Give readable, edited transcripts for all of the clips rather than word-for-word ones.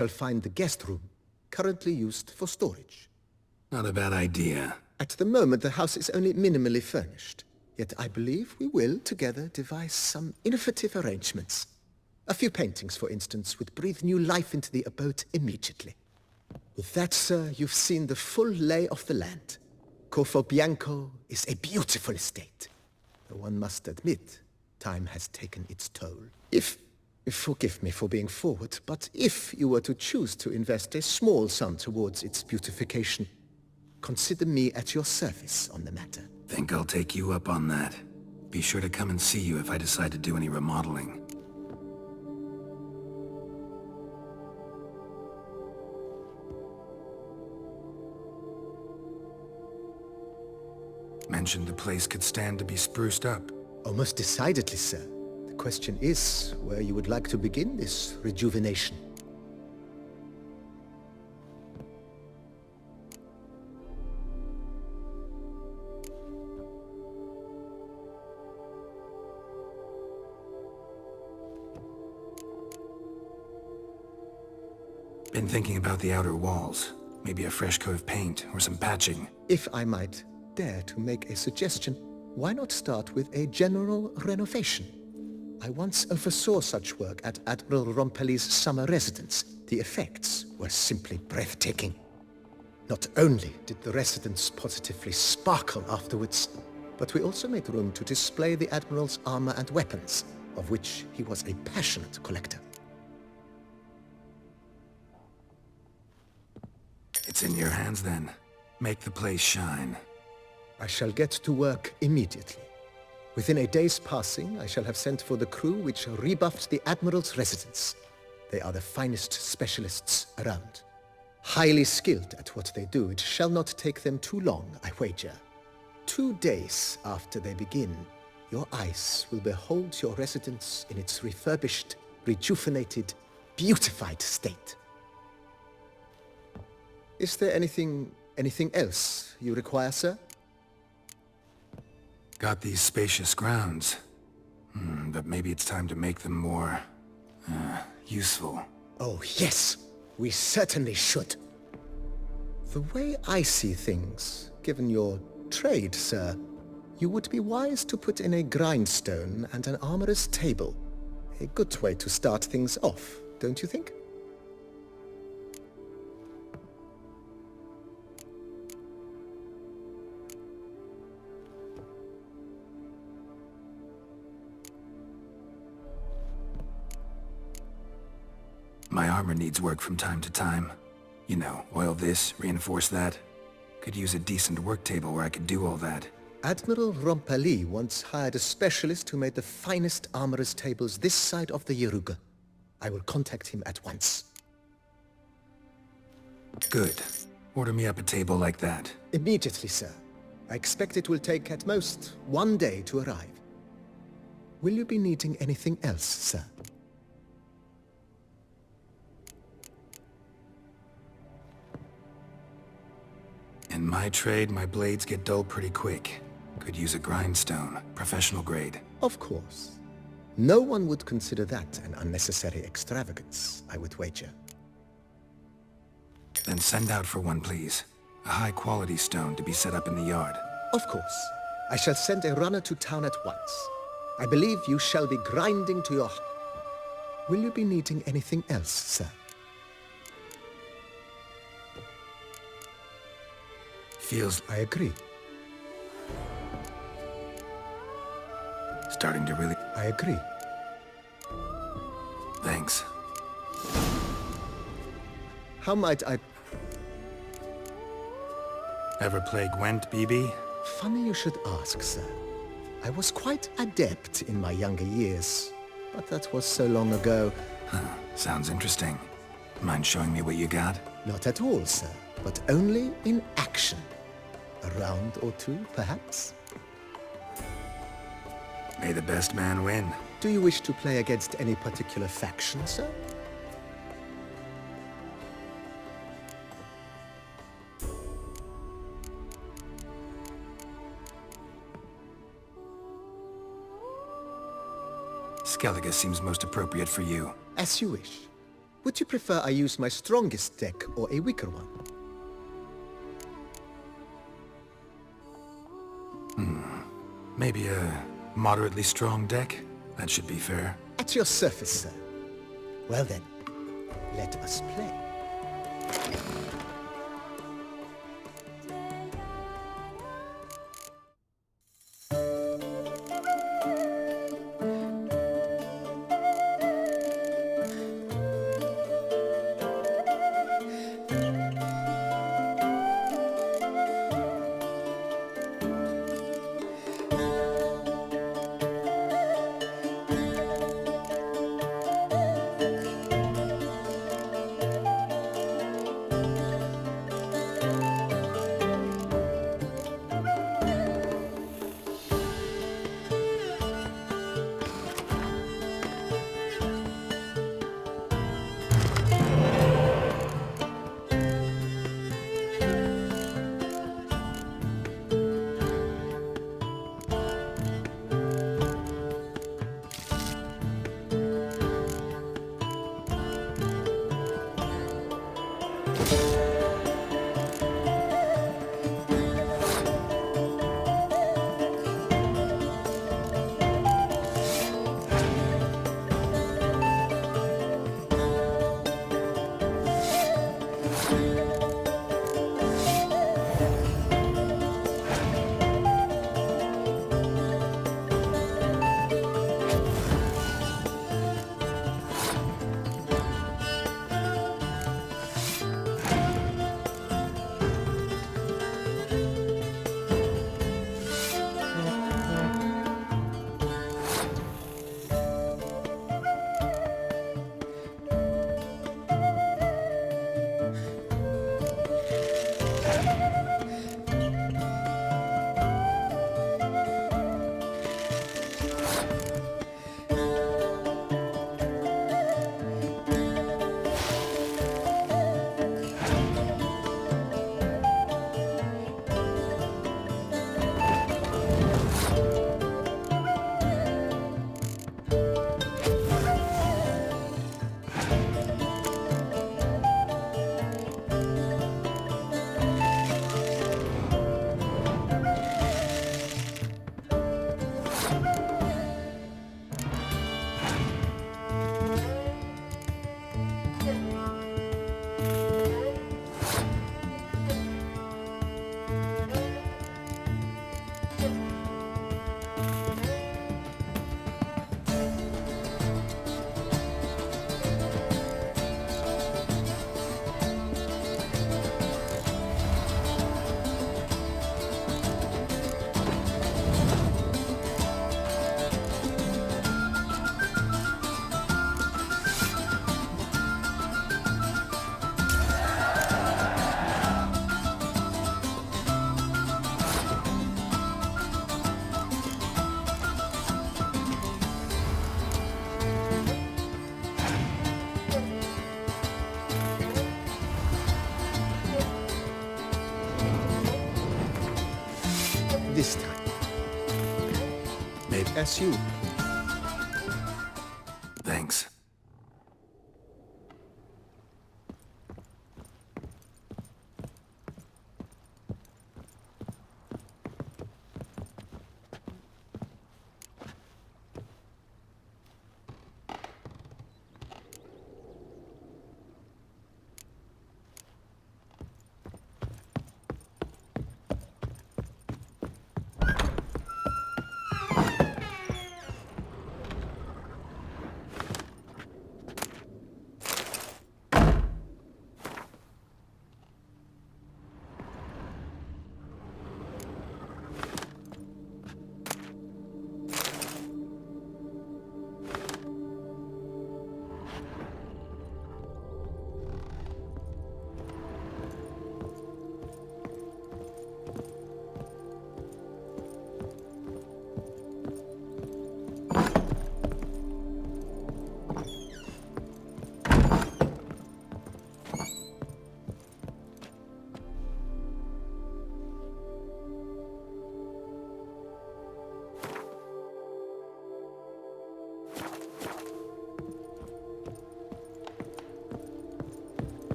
You'll find the guest room, currently used for storage. Not a bad idea. At the moment, the house is only minimally furnished. Yet I believe we will, together, devise some innovative arrangements. A few paintings, for instance, would breathe new life into the abode immediately. With that, sir, you've seen the full lay of the land. Corvo Bianco is a beautiful estate. Though one must admit, time has taken its toll. Forgive me for being forward, but if you were to choose to invest a small sum towards its beautification, consider me at your service on the matter. Think I'll take you up on that. Be sure to come and see you if I decide to do any remodeling. Mentioned the place could stand to be spruced up. Oh, most decidedly, sir. The question is where you would like to begin this rejuvenation. Been thinking about the outer walls. Maybe a fresh coat of paint or some patching. If I might dare to make a suggestion, why not start with a general renovation? I once oversaw such work at Admiral Rompelli's summer residence. The effects were simply breathtaking. Not only did the residence positively sparkle afterwards, but we also made room to display the Admiral's armor and weapons, of which he was a passionate collector. It's in your hands then. Make the place shine. I shall get to work immediately. Within a day's passing, I shall have sent for the crew which rebuffed the Admiral's residence. They are the finest specialists around. Highly skilled at what they do, it shall not take them too long, I wager. 2 days after they begin, your eyes will behold your residence in its refurbished, rejuvenated, beautified state. Is there anything else you require, sir? Got these spacious grounds. But maybe it's time to make them more... useful. Oh, yes! We certainly should. The way I see things, given your trade, sir, you would be wise to put in a grindstone and an armorer's table. A good way to start things off, don't you think? My armor needs work from time to time. You know, oil this, reinforce that. Could use a decent work table where I could do all that. Admiral Rompelli once hired a specialist who made the finest armorer's tables this side of the Yaruga. I will contact him at once. Good. Order me up a table like that. Immediately, sir. I expect it will take at most 1 day to arrive. Will you be needing anything else, sir? In my trade, my blades get dull pretty quick. Could use a grindstone, professional grade. Of course. No one would consider that an unnecessary extravagance, I would wager. Then send out for one, please. A high-quality stone to be set up in the yard. Of course. I shall send a runner to town at once. I believe you shall be grinding to your... Will you be needing anything else, sir? Feels... I agree. starting to really... I agree. Thanks. How might I... Ever play Gwent, BB? Funny you should ask, sir. I was quite adept in my younger years, but that was so long ago. Sounds interesting. Mind showing me what you got? Not at all, sir, but only in action. A round or two, perhaps? May the best man win. Do you wish to play against any particular faction, sir? Skellige seems most appropriate for you. As you wish. Would you prefer I use my strongest deck or a weaker one? Maybe a moderately strong deck? That should be fair. At your service, sir. Well then, let us play. This time, Maybe. as you. Thanks.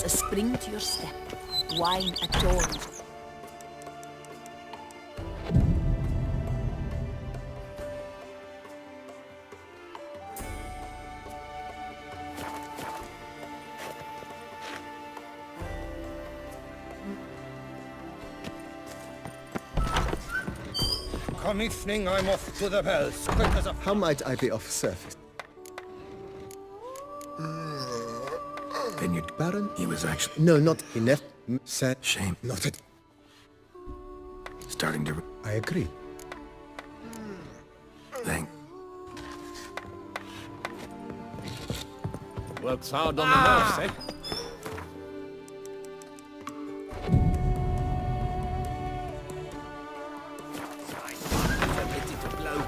A spring to your step, wine adorned. Come evening, I'm off to the bells, quick as a... How might I be of service? Vineyard Baron? He was actually No, not enough. Said. shame. Not it. Starting to I agree. think. Works hard on the nerves, eh? Ready to blow.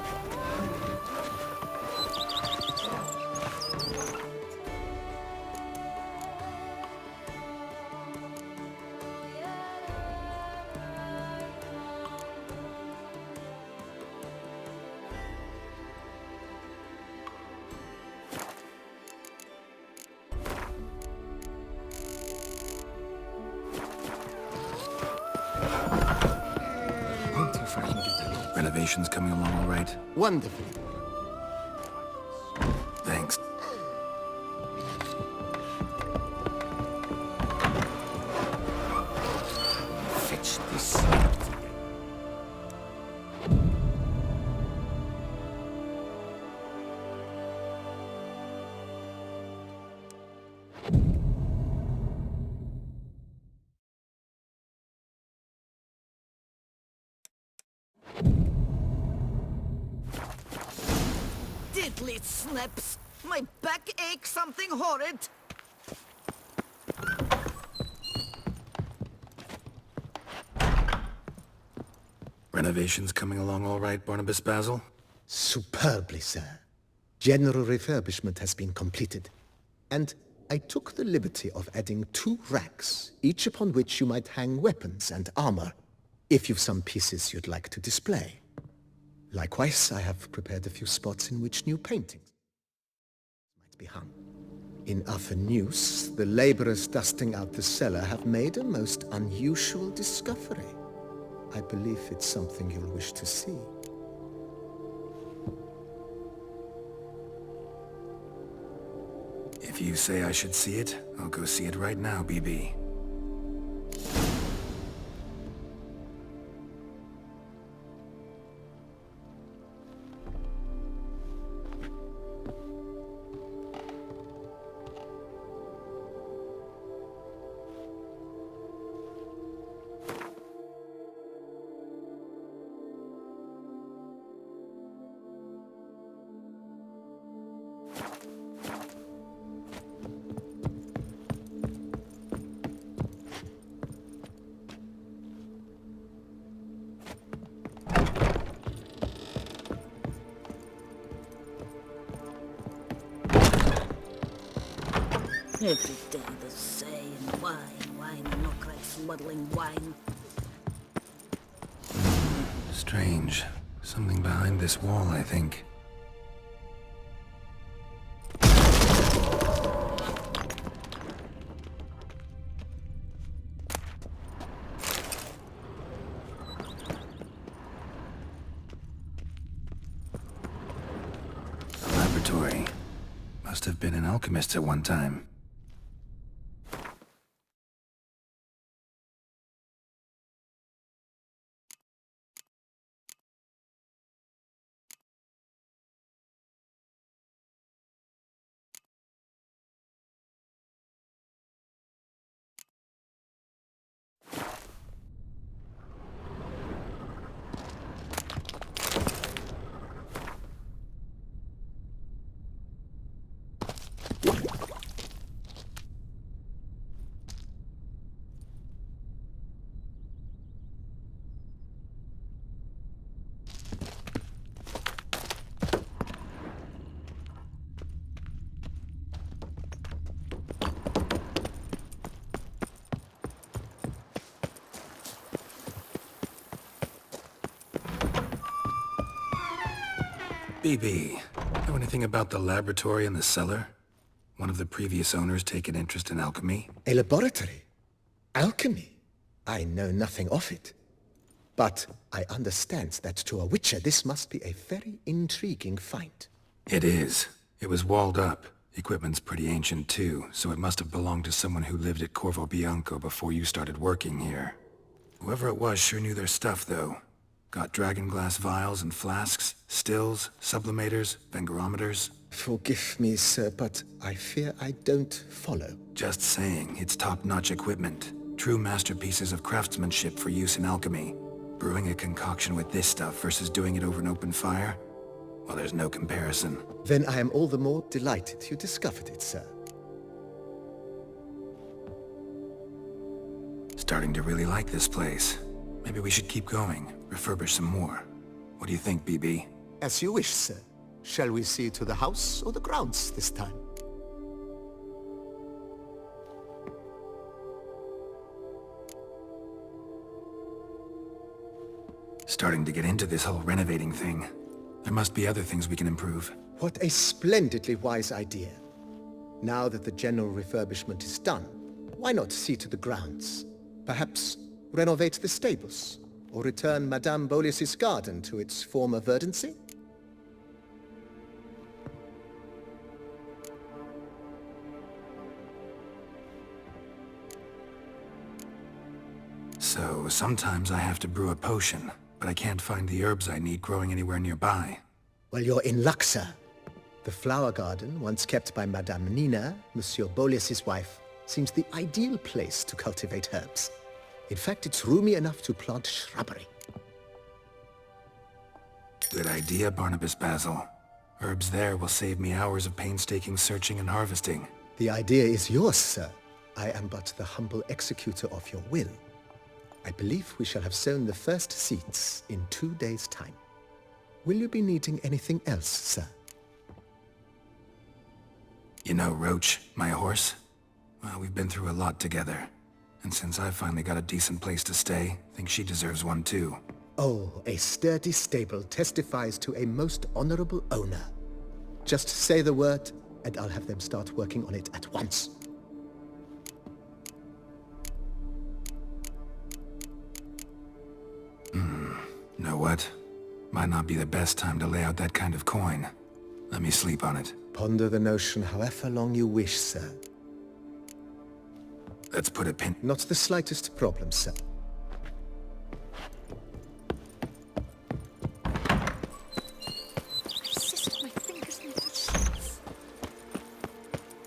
Renovations coming along all right? Wonderfully. Thanks. Fetch this. Diddly snips! My back aches something horrid! Renovations coming along all right, Barnabas Basil? Superbly, sir. General refurbishment has been completed. And I took the liberty of adding 2 racks, each upon which you might hang weapons and armor, if you've some pieces you'd like to display. Likewise, I have prepared a few spots in which new paintings might be hung. In other news, the laborers dusting out the cellar have made a most unusual discovery. I believe it's something you'll wish to see. If you say I should see it, I'll go see it right now, BB. Every day the same. Wine, wine, no crack smuggling wine. Strange. Something behind this wall, I think. A laboratory. Must have been an alchemist at one time. BB, know anything about the laboratory in the cellar? One of the previous owners take an interest in alchemy? A laboratory? Alchemy? I know nothing of it. But I understand that to a witcher this must be a very intriguing find. It is. It was walled up. Equipment's pretty ancient too, so it must have belonged to someone who lived at Corvo Bianco before you started working here. Whoever it was sure knew their stuff, though. Got dragon glass vials and flasks, stills, sublimators, vengerometers. Forgive me, sir, but I fear I don't follow. Just saying, it's top-notch equipment. True masterpieces of craftsmanship for use in alchemy. Brewing a concoction with this stuff versus doing it over an open fire? Well, there's no comparison. Then I am all the more delighted you discovered it, sir. Starting to really like this place. Maybe we should keep going, refurbish some more. What do you think, BB? As you wish, sir. Shall we see to the house or the grounds this time? Starting to get into this whole renovating thing. There must be other things we can improve. What a splendidly wise idea. Now that the general refurbishment is done, why not see to the grounds? Perhaps renovate the stables, or return Madame Boleus's garden to its former verdancy? So, sometimes I have to brew a potion, but I can't find the herbs I need growing anywhere nearby. Well, you're in luck, sir. The flower garden, once kept by Madame Nina, Monsieur Boleus's wife, seems the ideal place to cultivate herbs. In fact, it's roomy enough to plant shrubbery. Good idea, Barnabas Basil. Herbs there will save me hours of painstaking searching and harvesting. The idea is yours, sir. I am but the humble executor of your will. I believe we shall have sown the first seeds in 2 days' time. Will you be needing anything else, sir? You know Roach, my horse? Well, we've been through a lot together. And since I've finally got a decent place to stay, I think she deserves one too. Oh, a sturdy stable testifies to a most honorable owner. Just say the word, and I'll have them start working on it at once. Know what? Might not be the best time to lay out that kind of coin. Let me sleep on it. Ponder the notion however long you wish, sir. Let's put a pin... Not the slightest problem, sir. Persist with my fingers in the sheets.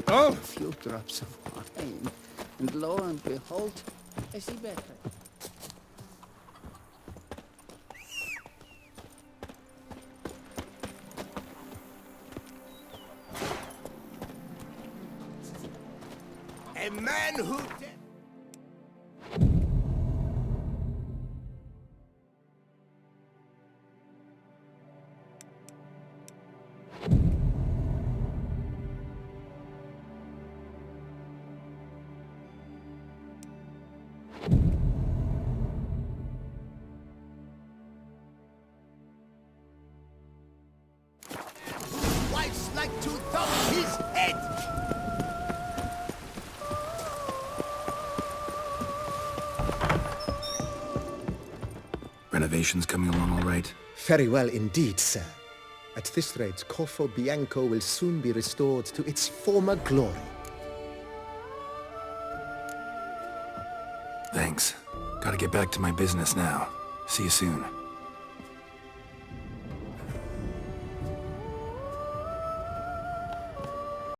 Oh! A few drops of wine, and lo and behold, I see better. A man who... Wife's like to thump his head! Renovations coming along all right? Very well indeed, sir. At this rate, Corvo Bianco will soon be restored to its former glory. Thanks. Gotta get back to my business now. See you soon.